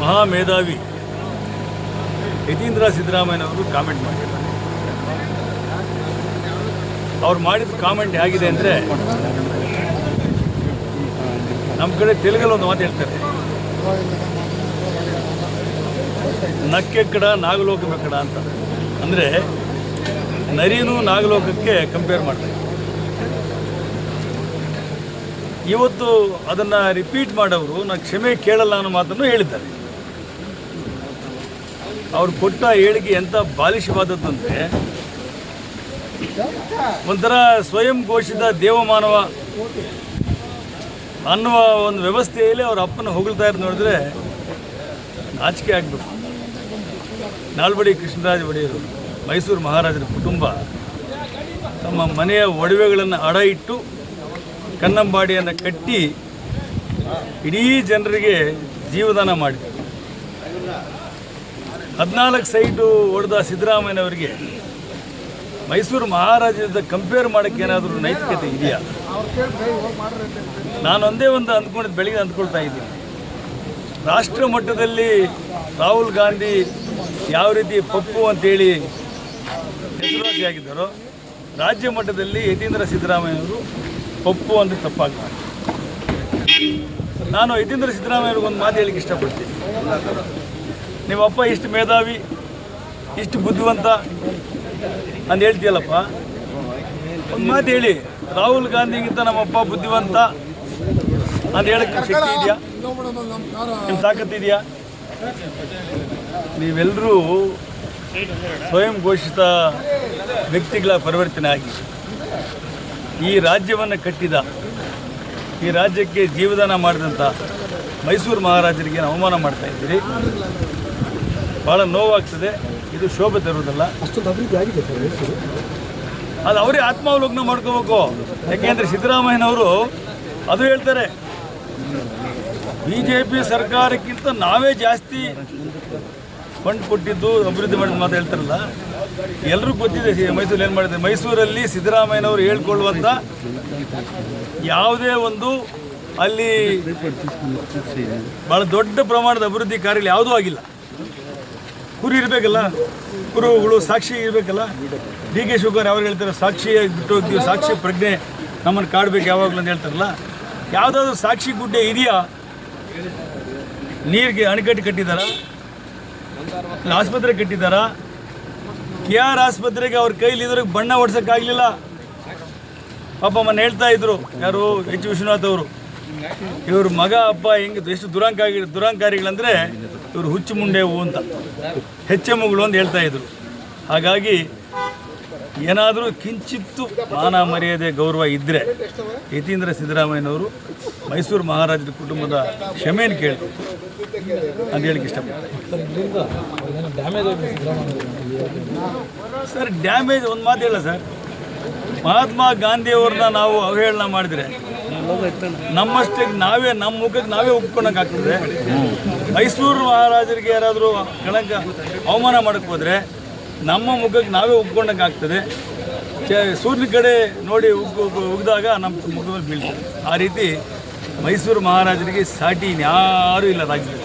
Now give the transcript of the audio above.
ಮಹಾಮೇಧಾವಿ ಯತೀಂದ್ರ ಸಿದ್ದರಾಮಯ್ಯನವರು ಕಾಮೆಂಟ್ ಮಾಡಿದ್ದಾರೆ. ಅವ್ರು ಮಾಡಿದ ಕಾಮೆಂಟ್ ಹೇಗಿದೆ ಅಂದರೆ, ನಮ್ಮ ಕಡೆ ತೆಲುಗಲ್ಲಿ ಒಂದು ಮಾತು ಹೇಳ್ತಾರೆ, ನಕ್ಕೆಕ್ಕಡ ನಾಗಲೋಕಮೆಕ್ಕಡ ಅಂತ. ಅಂದರೆ ನರಿನೂ ನಾಗಲೋಕಕ್ಕೆ ಕಂಪೇರ್ ಮಾಡ್ತಾರೆ. ಇವತ್ತು ಅದನ್ನು ರಿಪೀಟ್ ಮಾಡೋರು ನಾನು ಕ್ಷಮೆ ಕೇಳಲ್ಲ ಅನ್ನೋ ಮಾತನ್ನು ಹೇಳಿದ್ದಾರೆ. ಅವ್ರು ಕೊಟ್ಟ ಹೇಳಿಕೆ ಎಂಥ ಬಾಲಿಶವಾದದ್ದು ಅಂದರೆ, ಒಂಥರ ಸ್ವಯಂ ಘೋಷಿತ ದೇವಮಾನವ ಅನ್ನುವ ಒಂದು ವ್ಯವಸ್ಥೆಯಲ್ಲಿ ಅವ್ರ ಅಪ್ಪನ ಹೊಗಳ್ತಾ ಇರೋದು ನೋಡಿದ್ರೆ ನಾಚಿಕೆ ಆಗಬೇಕು. ನಾಲ್ವಡಿ ಕೃಷ್ಣರಾಜ ಒಡೆಯರು, ಮೈಸೂರು ಮಹಾರಾಜರ ಕುಟುಂಬ ತಮ್ಮ ಮನೆಯ ಒಡವೆಗಳನ್ನು ಅಡ ಇಟ್ಟು ಕನ್ನಂಬಾಡಿಯನ್ನು ಕಟ್ಟಿ ಇಡೀ ಜನರಿಗೆ ಜೀವದಾನ ಮಾಡಿದರು. 14 ಸೈಟು ಹೊಡೆದ ಸಿದ್ದರಾಮಯ್ಯನವರಿಗೆ ಮೈಸೂರು ಮಹಾರಾಜದ ಕಂಪೇರ್ ಮಾಡೋಕ್ಕೆ ಏನಾದರೂ ನೈತಿಕತೆ ಇದೆಯಾ? ನಾನು ಒಂದೇ ಒಂದು ಅಂದ್ಕೊಂಡಿದ್ದು, ಬೆಳಿಗ್ಗೆ ಅಂದ್ಕೊಳ್ತಾ ಇದ್ದೀನಿ, ರಾಷ್ಟ್ರ ಮಟ್ಟದಲ್ಲಿ ರಾಹುಲ್ ಗಾಂಧಿ ಯಾವ ರೀತಿ ಪಪ್ಪು ಅಂತೇಳಿ ಹೆಸರುವಾಸಿಯಾಗಿದ್ದಾರೋ, ರಾಜ್ಯ ಮಟ್ಟದಲ್ಲಿ ಯತೀಂದ್ರ ಸಿದ್ದರಾಮಯ್ಯವರು ಪಪ್ಪು ಅಂತ ತಪ್ಪಾಗ್ತಾರೆ. ನಾನು ಯತೀಂದ್ರ ಸಿದ್ದರಾಮಯ್ಯವ್ರಿಗೆ ಒಂದು ಮಾತು ಹೇಳಿಕ್ಕೆ ಇಷ್ಟಪಡ್ತೀನಿ. ನಿಮ್ಮಪ್ಪ ಇಷ್ಟು ಮೇಧಾವಿ, ಇಷ್ಟು ಬುದ್ಧಿವಂತ ಅಂತ ಹೇಳ್ತೀಯಲ್ಲಪ್ಪ, ಒಂದು ಮಾತು ಹೇಳಿ, ರಾಹುಲ್ ಗಾಂಧಿಗಿಂತ ನಮ್ಮಪ್ಪ ಬುದ್ಧಿವಂತ ಅಂತ ಹೇಳಕ್ಕೆ ಶಕ್ತಿ ಇದೆಯಾ? ನಿಮ್ಮ ತಾಕತ್ತಿದೆಯಾ? ನೀವೆಲ್ಲರೂ ಸ್ವಯಂ ಘೋಷಿತ ವ್ಯಕ್ತಿಗಳ ಪರಿವರ್ತನೆ ಆಗಿ ಈ ರಾಜ್ಯವನ್ನು ಕಟ್ಟಿದ, ಈ ರಾಜ್ಯಕ್ಕೆ ಜೀವದಾನ ಮಾಡಿದಂಥ ಮೈಸೂರು ಮಹಾರಾಜರಿಗೆ ಅವಮಾನ ಮಾಡ್ತಾ ಇದ್ದೀರಿ. ಭಾಳ ನೋವಾಗ್ತದೆ. ಇದು ಶೋಭೆ ತರುವುದಲ್ಲ. ಅಷ್ಟೊಂದು ಅಭಿವೃದ್ಧಿ ಆಗಿದೆ ಸರ್ ಮೈಸೂರು. ಅದು ಅವರೇ ಆತ್ಮಾವಲೋಕನ ಮಾಡ್ಕೋಬೇಕು. ಯಾಕೆಂದರೆ ಸಿದ್ದರಾಮಯ್ಯನವರು ಅದು ಹೇಳ್ತಾರೆ, BJP ಸರ್ಕಾರಕ್ಕಿಂತ ನಾವೇ ಜಾಸ್ತಿ ಫಂಡ್ ಕೊಟ್ಟಿದ್ದು, ಅಭಿವೃದ್ಧಿ ಮಾಡಿದ ಮಾತು ಹೇಳ್ತಾರಲ್ಲ. ಎಲ್ರಿಗೂ ಗೊತ್ತಿದೆ ಮೈಸೂರು ಏನು ಮಾಡಿದೆ. ಮೈಸೂರಲ್ಲಿ ಸಿದ್ದರಾಮಯ್ಯನವರು ಹೇಳ್ಕೊಳ್ಳುವಂಥ ಯಾವುದೇ ಒಂದು ಅಲ್ಲಿ ಭಾಳ ದೊಡ್ಡ ಪ್ರಮಾಣದ ಅಭಿವೃದ್ಧಿ ಕಾರ್ಯಗಳು ಯಾವುದೂ ಆಗಿಲ್ಲ. ಕುರಿ ಇರಬೇಕಲ್ಲ, ಕುರುಗಳು ಸಾಕ್ಷಿ ಇರಬೇಕಲ್ಲ. DK ಶಿವಕುಮಾರ್ ಯಾವಾಗ ಹೇಳ್ತಾರೆ, ಸಾಕ್ಷಿಯಾಗಿ ಬಿಟ್ಟು ಹೋಗ್ತೀವಿ, ಸಾಕ್ಷಿ ಪ್ರಜ್ಞೆ ನಮ್ಮನ್ನು ಕಾಡಬೇಕು ಯಾವಾಗಲೂ ಅಂತ ಹೇಳ್ತಾರಲ್ಲ. ಯಾವುದಾದ್ರೂ ಸಾಕ್ಷಿ ಗುಡ್ಡೆ ಇದೆಯಾ? ನೀರಿಗೆ ಅಣೆಕಟ್ಟು ಕಟ್ಟಿದ್ದಾರ? ಆಸ್ಪತ್ರೆ ಕಟ್ಟಿದ್ದಾರಾ? KR ಆಸ್ಪತ್ರೆಗೆ ಅವ್ರ ಕೈಲಿ ಇದ್ರಿಗೆ ಬಣ್ಣ ಹೊಡ್ಸೋಕ್ಕಾಗಲಿಲ್ಲ. ಪಾಪ ಮೊನ್ನೆ ಹೇಳ್ತಾ ಇದ್ರು ಯಾರು, H. ವಿಶ್ವನಾಥ್ ಅವರು, ಇವ್ರ ಮಗ ಅಪ್ಪ ಹೆಂಗೆ ಎಷ್ಟು ದುರಾಂಕಾರಿಗಳಂದರೆ ಇವರು ಹುಚ್ಚು ಮುಂಡೆವು ಅಂತ, HMಗಳು ಅಂತ ಹೇಳ್ತಾ ಇದ್ರು. ಹಾಗಾಗಿ ಏನಾದರೂ ಕಿಂಚಿತ್ತು ಮಾನ ಮರ್ಯಾದೆ ಗೌರವ ಇದ್ದರೆ ಯತೀಂದ್ರ ಸಿದ್ದರಾಮಯ್ಯನವರು ಮೈಸೂರು ಮಹಾರಾಜರ ಕುಟುಂಬದ ಕ್ಷಮೆಯನ್ನು ಕೇಳಿ ಅಂತ ಹೇಳಿಕ್ಕೆ ಇಷ್ಟಪಡ್ತಾರೆ. ಸರ್, ಡ್ಯಾಮೇಜ್ ಒಂದು ಮಾತು ಹೇಳ ಸರ್. ಮಹಾತ್ಮ ಗಾಂಧಿಯವ್ರನ್ನ ನಾವು ಅವಹೇಳನ ಮಾಡಿದರೆ ನಮ್ಮಷ್ಟಕ್ಕೆ ನಾವೇ, ನಮ್ಮ ಮುಖಕ್ಕೆ ನಾವೇ ಒಪ್ಕೊಳಕ್ಕಾಗ್ತದೆ. ಮೈಸೂರು ಮಹಾರಾಜರಿಗೆ ಯಾರಾದರೂ ಕಳಂಕ ಅವಮಾನ ಮಾಡೋಕ್ಕೆ ಹೋದರೆ ನಮ್ಮ ಮುಖಕ್ಕೆ ನಾವೇ ಒಪ್ಕೊಂಡಂಗಾಗ್ತದೆ. ಸೂರ್ಯನ ಕಡೆ ನೋಡಿ ಉಗ್ದಾಗ ನಮ್ಮ ಮುಖದಲ್ಲಿ ಬೀಳ್ತದೆ. ಆ ರೀತಿ ಮೈಸೂರು ಮಹಾರಾಜರಿಗೆ ಸಾಟಿ ಯಾರೂ ಇಲ್ಲ ರಾಜ್ಯದಲ್ಲಿ.